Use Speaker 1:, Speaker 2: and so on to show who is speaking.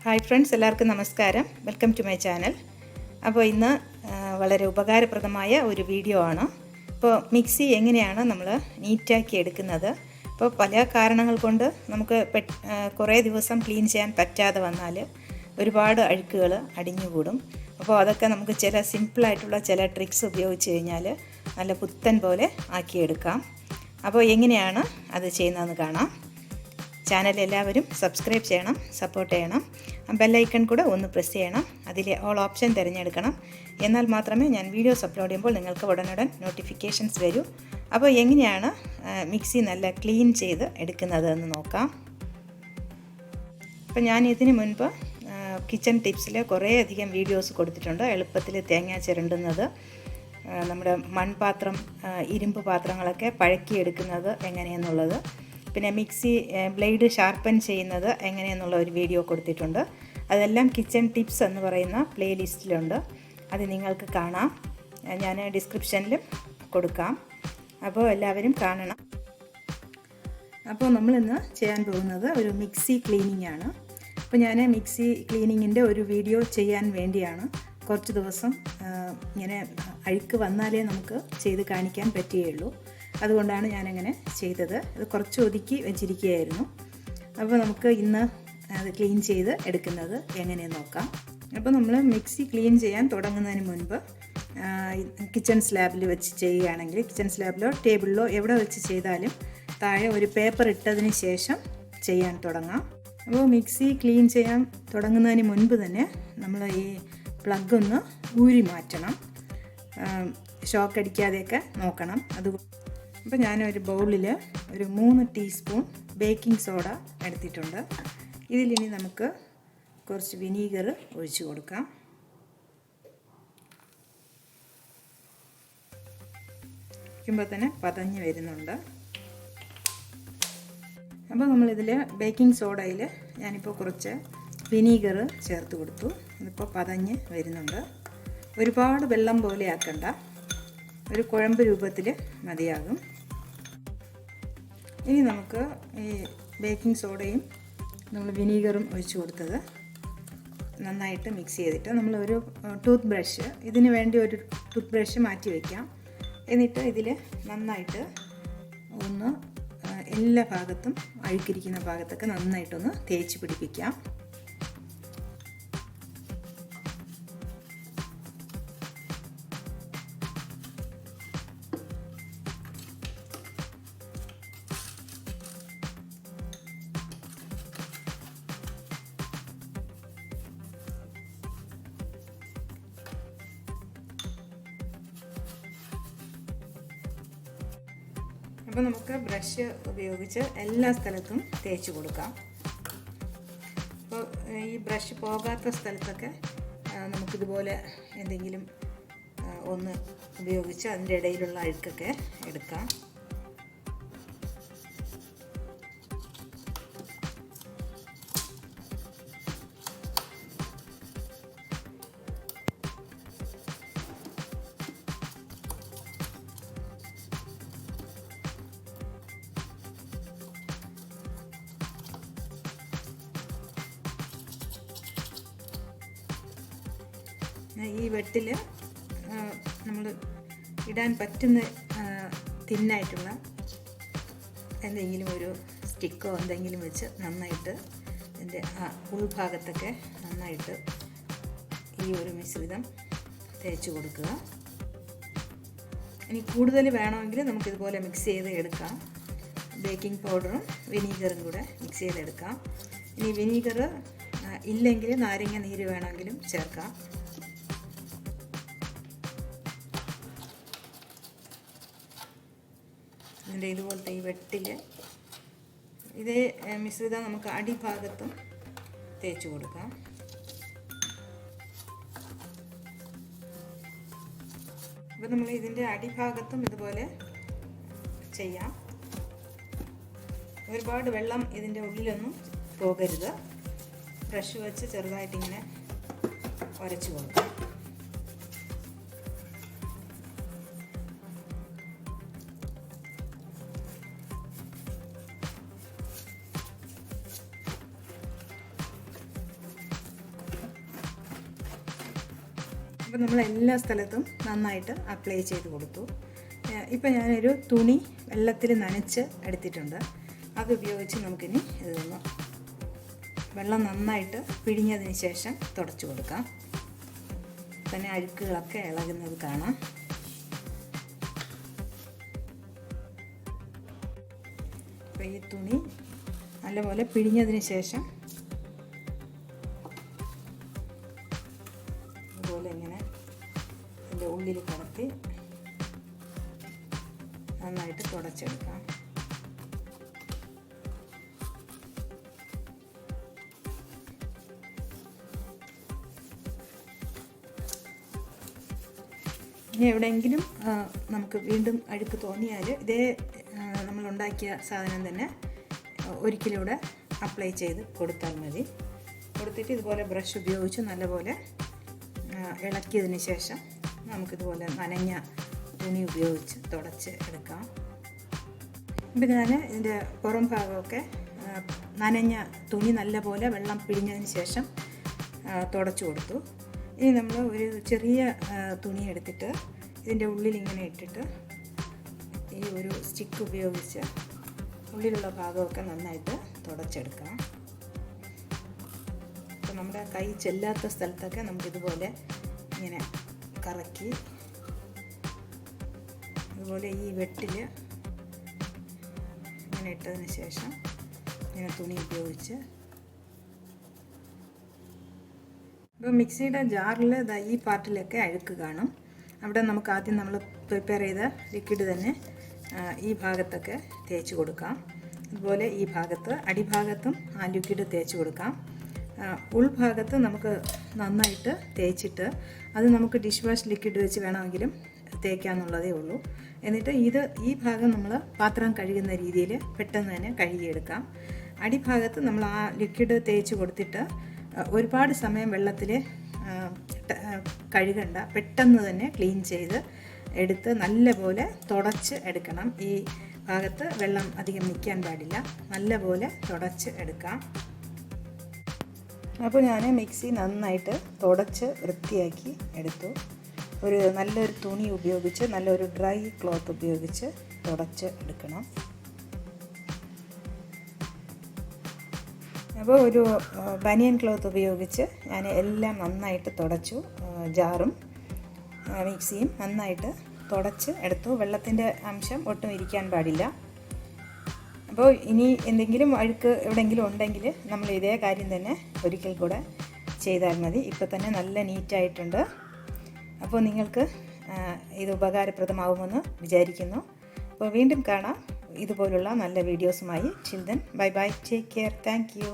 Speaker 1: Hi friends, എല്ലാവർക്കും നമസ്കാരം. Welcome to my channel. അപ്പോൾ ഇന്ന് വളരെ ഉപകാരപ്രദമായ ഒരു വീഡിയോ ആണ്. ഇപ്പോൾ മിക്സി എങ്ങനെയാണ് നമ്മൾ നീറ്റാക്കി എടുക്കുന്നത്. ഇപ്പോൾ പല കാരണങ്ങൾ കൊണ്ട് നമുക്ക് കുറേ ദിവസം ക്ലീൻ ചെയ്യാൻ പറ്റാതെ വന്നാൽ ഒരുപാട് അഴുക്കുകൾ അടിഞ്ഞുകൂടും. അപ്പോൾ അതൊക്കെ നമുക്ക് ചില സിമ്പിളായിട്ടുള്ള ചില ട്രിക്സ് ഉപയോഗിച്ച് കഴിഞ്ഞാൽ നല്ല പുത്തൻ പോലെ ആക്കിയെടുക്കാം. അപ്പോൾ എങ്ങനെയാണ് അത് ചെയ്യുന്നതെന്ന് കാണാം. ചാനൽ എല്ലാവരും സബ്സ്ക്രൈബ് ചെയ്യണം, സപ്പോർട്ട് ചെയ്യണം. ബെല്ലൈക്കൺ കൂടെ ഒന്ന് പ്രസ് ചെയ്യണം. അതിൽ ഓൾ ഓപ്ഷൻ തിരഞ്ഞെടുക്കണം. എന്നാൽ മാത്രമേ ഞാൻ വീഡിയോസ് അപ്ലോഡ് ചെയ്യുമ്പോൾ നിങ്ങൾക്ക് ഉടനുടൻ നോട്ടിഫിക്കേഷൻസ് വരൂ. അപ്പോൾ എങ്ങനെയാണ് മിക്സി നല്ല ക്ലീൻ ചെയ്ത് എടുക്കുന്നത് എന്ന് നോക്കാം. അപ്പോൾ ഞാൻ ഇതിന് മുൻപ് കിച്ചൺ ടിപ്സിൽ കുറേയധികം വീഡിയോസ് കൊടുത്തിട്ടുണ്ട്. എളുപ്പത്തിൽ തേങ്ങ ചിരണ്ടുന്നത്, നമ്മുടെ മൺപാത്രം, ഇരുമ്പ് പാത്രങ്ങളൊക്കെ പഴക്കിയെടുക്കുന്നത് എങ്ങനെയെന്നുള്ളത്, പിന്നെ മിക്സി ബ്ലേഡ് ഷാർപ്പൻ ചെയ്യുന്നത് എങ്ങനെയെന്നുള്ള ഒരു വീഡിയോ കൊടുത്തിട്ടുണ്ട്. അതെല്ലാം കിച്ചൺ ടിപ്സ് എന്ന് പറയുന്ന പ്ലേലിസ്റ്റിലുണ്ട്. അത് നിങ്ങൾക്ക് കാണാം. ഞാൻ ഡിസ്ക്രിപ്ഷനിലും കൊടുക്കാം. അപ്പോൾ എല്ലാവരും കാണണം. അപ്പോൾ നമ്മളിന്ന് ചെയ്യാൻ പോകുന്നത് ഒരു മിക്സി ക്ലീനിങ് ആണ്. അപ്പോൾ ഞാൻ മിക്സി ക്ലീനിങ്ങിൻ്റെ ഒരു വീഡിയോ ചെയ്യാൻ വേണ്ടിയാണ് കുറച്ച് ദിവസം ഇങ്ങനെ അഴുക്ക് വന്നാലേ നമുക്ക് ചെയ്ത് കാണിക്കാൻ പറ്റുകയുള്ളൂ. അതുകൊണ്ടാണ് ഞാനങ്ങനെ ചെയ്തത്. അത് കുറച്ച് ഒതുക്കി വെച്ചിരിക്കുകയായിരുന്നു. അപ്പോൾ നമുക്ക് ഇന്ന് അത് ക്ലീൻ ചെയ്ത് എടുക്കുന്നത് എങ്ങനെയെന്ന് നോക്കാം. അപ്പോൾ നമ്മൾ മിക്സി ക്ലീൻ ചെയ്യാൻ തുടങ്ങുന്നതിന് മുൻപ് കിച്ചൺ സ്ലാബിൽ വെച്ച് ചെയ്യുകയാണെങ്കിൽ, കിച്ചൺ സ്ലാബിലോ ടേബിളിലോ എവിടെ വെച്ച് ചെയ്താലും താഴെ ഒരു പേപ്പർ ഇട്ടതിന് ശേഷം ചെയ്യാൻ തുടങ്ങാം. അപ്പോൾ മിക്സി ക്ലീൻ ചെയ്യാൻ തുടങ്ങുന്നതിന് മുൻപ് തന്നെ നമ്മൾ ഈ പ്ലഗ് ഒന്ന് ഊരി മാറ്റണം. ഷോക്ക് അടിക്കാതെയൊക്കെ നോക്കണം. അപ്പോൾ ഞാനൊരു ബൗളിൽ ഒരു 3 ടീസ്പൂൺ ബേക്കിംഗ് സോഡ എടുത്തിട്ടുണ്ട്. ഇതിലിനി നമുക്ക് കുറച്ച് വിനീഗർ ഒഴിച്ച് കൊടുക്കാം. വയ്ക്കുമ്പോൾ തന്നെ പതഞ്ഞ് വരുന്നുണ്ട്. അപ്പോൾ നമ്മളിതിൽ ബേക്കിംഗ് സോഡയിൽ ഞാനിപ്പോൾ കുറച്ച് വിനീഗർ ചേർത്ത് കൊടുത്തു. ഇതിപ്പോൾ പതഞ്ഞ് വരുന്നുണ്ട്. ഒരുപാട് വെള്ളം പോലെ ആക്കണ്ട, ഒരു കുഴമ്പ് രൂപത്തിൽ മതിയാകും. ഇനി നമുക്ക് ഈ ബേക്കിംഗ് സോഡയും നമ്മൾ വിനീഗറും ഒഴിച്ച് കൊടുത്തത് നന്നായിട്ട് മിക്സ് ചെയ്തിട്ട് നമ്മളൊരു ടൂത്ത് ബ്രഷ്, ഇതിന് വേണ്ടി ഒരു ടൂത്ത് ബ്രഷ് മാറ്റി വയ്ക്കാം. എന്നിട്ട് ഇതിൽ നന്നായിട്ട് ഒന്ന് എല്ലാ ഭാഗത്തും, അഴുക്കിരിക്കുന്ന ഭാഗത്തൊക്കെ നന്നായിട്ടൊന്ന് തേച്ച് പിടിപ്പിക്കാം. അപ്പോൾ നമുക്ക് ബ്രഷ് ഉപയോഗിച്ച് എല്ലാ സ്ഥലത്തും തേച്ച് കൊടുക്കാം. അപ്പോൾ ഈ ബ്രഷ് പോകാത്ത സ്ഥലത്തൊക്കെ നമുക്കിതുപോലെ എന്തെങ്കിലും ഒന്ന് ഉപയോഗിച്ച് അതിൻ്റെ ഇടയിലുള്ള അഴുക്കൊക്കെ എടുക്കാം. ഈ വെട്ടിൽ നമ്മൾ ഇടാൻ പറ്റുന്ന തിന്നായിട്ടുള്ള എന്തെങ്കിലും ഒരു സ്റ്റിക്കോ എന്തെങ്കിലും വെച്ച് നന്നായിട്ട് ഇതിൻ്റെ ഉൾഭാഗത്തൊക്കെ നന്നായിട്ട് ഈ ഒരു മിശ്രിതം തേച്ച് കൊടുക്കുക. ഇനി കൂടുതൽ വേണമെങ്കിൽ നമുക്കിതുപോലെ മിക്സ് ചെയ്ത് എടുക്കാം. ബേക്കിംഗ് പൗഡറും വിനീഗറും കൂടെ മിക്സ് ചെയ്തെടുക്കാം. ഇനി വിനീഗർ ഇല്ലെങ്കിൽ നാരങ്ങ നീര് വേണമെങ്കിലും ചേർക്കാം. ഇതിൻ്റെ ഇതുപോലത്തെ ഈ വെട്ടിൽ ഇതേ മിശ്രിതം നമുക്ക് അടിഭാഗത്തും തേച്ച് കൊടുക്കാം. അപ്പോൾ നമ്മൾ ഇതിൻ്റെ അടിഭാഗത്തും ഇതുപോലെ ചെയ്യാം. ഒരുപാട് വെള്ളം ഇതിൻ്റെ ഉള്ളിലൊന്നും പോകരുത്. ബ്രഷ് വെച്ച് ചെറുതായിട്ടിങ്ങനെ ഉരച്ച് കൊടുക്കാം. അപ്പോൾ നമ്മൾ എല്ലാ സ്ഥലത്തും നന്നായിട്ട് അപ്ലൈ ചെയ്ത് കൊടുത്തു. ഇപ്പോൾ ഞാനൊരു തുണി വെള്ളത്തിൽ നനച്ച് എടുത്തിട്ടുണ്ട്. അതുപയോഗിച്ച് നമുക്കിനി ഇതൊന്ന് വെള്ളം നന്നായിട്ട് പിഴിഞ്ഞതിന് ശേഷം തുടച്ചു കൊടുക്കാം. തന്നെ അഴുക്കുകളൊക്കെ ഇളകുന്നത് കാണാം. അപ്പോൾ ഈ തുണി നല്ലപോലെ പിഴിഞ്ഞതിന് ശേഷം അതുപോലെ ഇങ്ങനെ ഇതിൻ്റെ ഉള്ളിൽ കിടത്തി നന്നായിട്ട് തുടച്ചെടുക്കാം. ഇനി എവിടെയെങ്കിലും നമുക്ക് വീണ്ടും അഴുക്ക് തോന്നിയാൽ ഇതേ നമ്മളുണ്ടാക്കിയ സാധനം തന്നെ ഒരിക്കലൂടെ അപ്ലൈ ചെയ്ത് കൊടുത്താൽ മതി. കൊടുത്തിട്ട് ഇതുപോലെ ബ്രഷ് ഉപയോഗിച്ച് നല്ലപോലെ ഇളക്കിയതിന് ശേഷം നമുക്കിതുപോലെ നനഞ്ഞ തുണി ഉപയോഗിച്ച് തുടച്ച് എടുക്കാം. ഇപ്പം ഞാൻ ഇതിൻ്റെ പുറം ഭാഗമൊക്കെ നനഞ്ഞ തുണി നല്ലപോലെ വെള്ളം പിഴിഞ്ഞതിന് ശേഷം തുടച്ചു കൊടുത്തു. ഇനി നമ്മൾ ഒരു ചെറിയ തുണി എടുത്തിട്ട് ഇതിൻ്റെ ഉള്ളിൽ ഇങ്ങനെ ഇട്ടിട്ട് ഈ ഒരു സ്റ്റിക്ക് ഉപയോഗിച്ച് ഉള്ളിലുള്ള ഭാഗമൊക്കെ നന്നായിട്ട് തുടച്ചെടുക്കാം. അപ്പോൾ നമ്മുടെ കൈ ചെല്ലാത്ത സ്ഥലത്തൊക്കെ നമുക്കിതുപോലെ ഇങ്ങനെ കറക്കി അതുപോലെ ഈ വെട്ടിൽ ഇങ്ങനെ ഇട്ടതിന് ശേഷം ഇങ്ങനെ തുണി ഉപയോഗിച്ച് ഇപ്പോൾ മിക്സിയുടെ ജാറിൽ ഈ പാർട്ടിലൊക്കെ അഴുക്ക് കാണും. അവിടെ നമുക്ക് ആദ്യം നമ്മൾ പ്രിപ്പയർ ചെയ്ത ലിക്വിഡ് തന്നെ ഈ ഭാഗത്തൊക്കെ തേച്ച് കൊടുക്കാം. അതുപോലെ ഈ ഭാഗത്ത് അടിഭാഗത്തും ആ ലിക്വിഡ് തേച്ച് കൊടുക്കാം. ഉൾഭാഗത്ത് നമുക്ക് നന്നായിട്ട് തേച്ചിട്ട് അത് നമുക്ക് ഡിഷ് വാഷ് ലിക്വിഡ് വെച്ച് വേണമെങ്കിലും തേക്കാമെന്നുള്ളതേ ഉള്ളൂ. എന്നിട്ട് ഈ ഭാഗം നമ്മൾ പാത്രം കഴുകുന്ന രീതിയിൽ പെട്ടെന്ന് തന്നെ കഴുകിയെടുക്കാം. അടിഭാഗത്ത് നമ്മൾ ആ ലിക്വിഡ് തേച്ച് കൊടുത്തിട്ട് ഒരുപാട് സമയം വെള്ളത്തിൽ കഴുകണ്ട, പെട്ടെന്ന് തന്നെ ക്ലീൻ ചെയ്ത് എടുത്ത് നല്ലപോലെ തുടച്ച് എടുക്കണം. ഈ ഭാഗത്ത് വെള്ളം അധികം നിൽക്കാൻ പാടില്ല, നല്ലപോലെ തുടച്ച് എടുക്കാം. അപ്പോൾ ഞാൻ മിക്സി നന്നായിട്ട് തുടച്ച് വൃത്തിയാക്കി എടുത്തു. നല്ലൊരു തുണി ഉപയോഗിച്ച് നല്ലൊരു ഡ്രൈ ക്ലോത്ത് ഉപയോഗിച്ച് തുടച്ച് എടുക്കണം. അപ്പോൾ ഒരു ബനിയൻ ക്ലോത്ത് ഉപയോഗിച്ച് ഞാൻ എല്ലാം നന്നായിട്ട് തുടച്ചു. ജാറും മിക്സിയും നന്നായിട്ട് തുടച്ച് എടുത്തു. വെള്ളത്തിൻ്റെ അംശം ഒട്ടും ഇരിക്കാൻ പാടില്ല. അപ്പോൾ ഇനി എന്തെങ്കിലും അഴുക്ക് എവിടെയെങ്കിലും ഉണ്ടെങ്കിൽ നമ്മൾ ഇതേ കാര്യം തന്നെ ഒരിക്കൽ കൂടെ ചെയ്താൽ മതി. ഇപ്പോൾ തന്നെ നല്ല നീറ്റായിട്ടുണ്ട്. അപ്പോൾ നിങ്ങൾക്ക് ഇത് ഉപകാരപ്രദമാവുമെന്ന് വിചാരിക്കുന്നു. അപ്പോൾ വീണ്ടും കാണാം ഇതുപോലുള്ള നല്ല വീഡിയോസുമായി. Till then bye bye, take care, thank U.